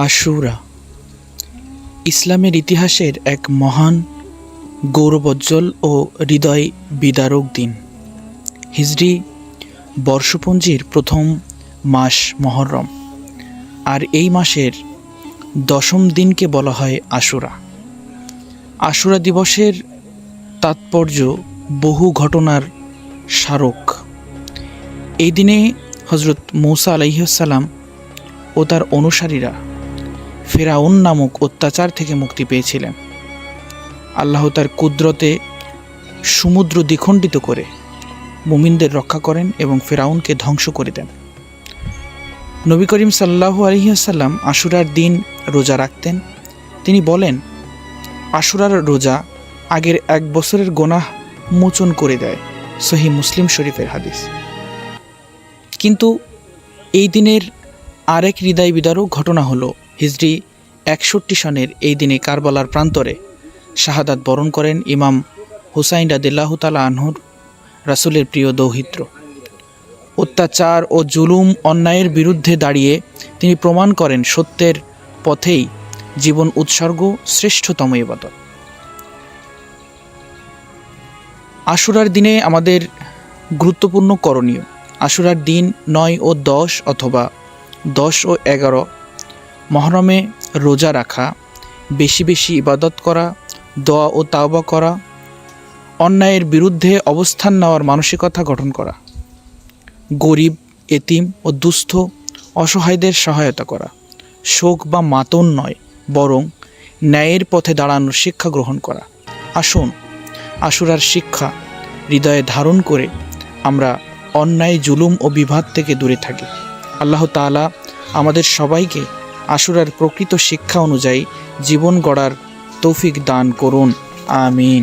আশুরা ইসলামের ইতিহাসের এক মহান, গৌরবোজ্জ্বল ও হৃদয় বিদারক দিন। হিজরি বর্ষপঞ্জির প্রথম মাস মহররম, আর এই মাসের দশম দিনকে বলা হয় আশুরা। আশুরা দিবসের তাৎপর্য বহু ঘটনার স্মারক। এই দিনে হজরত মূসা আলাইহিসসালাম ও তার অনুসারীরা ফেরাউন নামক অত্যাচার থেকে মুক্তি পেয়েছিলেন। আল্লাহ তার কুদরতে সমুদ্র দ্বিখণ্ডিত করে মুমিনদের রক্ষা করেন এবং ফেরাউনকে ধ্বংস করে দেন। নবী করিম সাল্লাল্লাহু আলাইহি ওয়াসাল্লাম আশুরার দিন রোজা রাখতেন। তিনি বলেন, আশুরার রোজা আগের এক বছরের গুনাহ মোচন করে দেয়। সহিহ মুসলিম শরীফের হাদিস। কিন্তু এই দিনের আরেক হৃদয় বিদারক ঘটনা হলো হিজরি 61 সনের এই দিনে কারবালার প্রান্তরে শাহাদাত বরণ করেন ইমাম হুসাইন রাদিয়াল্লাহু তাআলা আনহুর, রাসূলের প্রিয় দৌহিত্র। অত্যাচার ও জুলুম অন্যায়ের বিরুদ্ধে দাঁড়িয়ে তিনি প্রমাণ করেন সত্যের পথেই জীবন উৎসর্গ শ্রেষ্ঠতম ইবাদত। আশুরার দিনে আমাদের গুরুত্বপূর্ণ করণীয়। আশুরার দিন 9 ও 10 অথবা 10 ও 11 মহরমে রোজা রাখা, বেশি বেশি ইবাদত করা, দোয়া ও তাওবা করা, অন্যায়ের বিরুদ্ধে অবস্থান নেওয়ার মানসিকতা গঠন করা, গরিব, এতিম ও দুস্থ অসহায়দের সহায়তা করা, শোক বা মাতন নয় বরং ন্যায়ের পথে দাঁড়ানোর শিক্ষা গ্রহণ করা। আসুন আশুরার শিক্ষা হৃদয়ে ধারণ করে আমরা অন্যায়, জুলুম ও বিবাদ থেকে দূরে থাকি। আল্লাহ তাআলা আমাদের সবাইকে আশুরার প্রকৃত শিক্ষা অনুযায়ী জীবন গড়ার তৌফিক দান করুন। আমিন।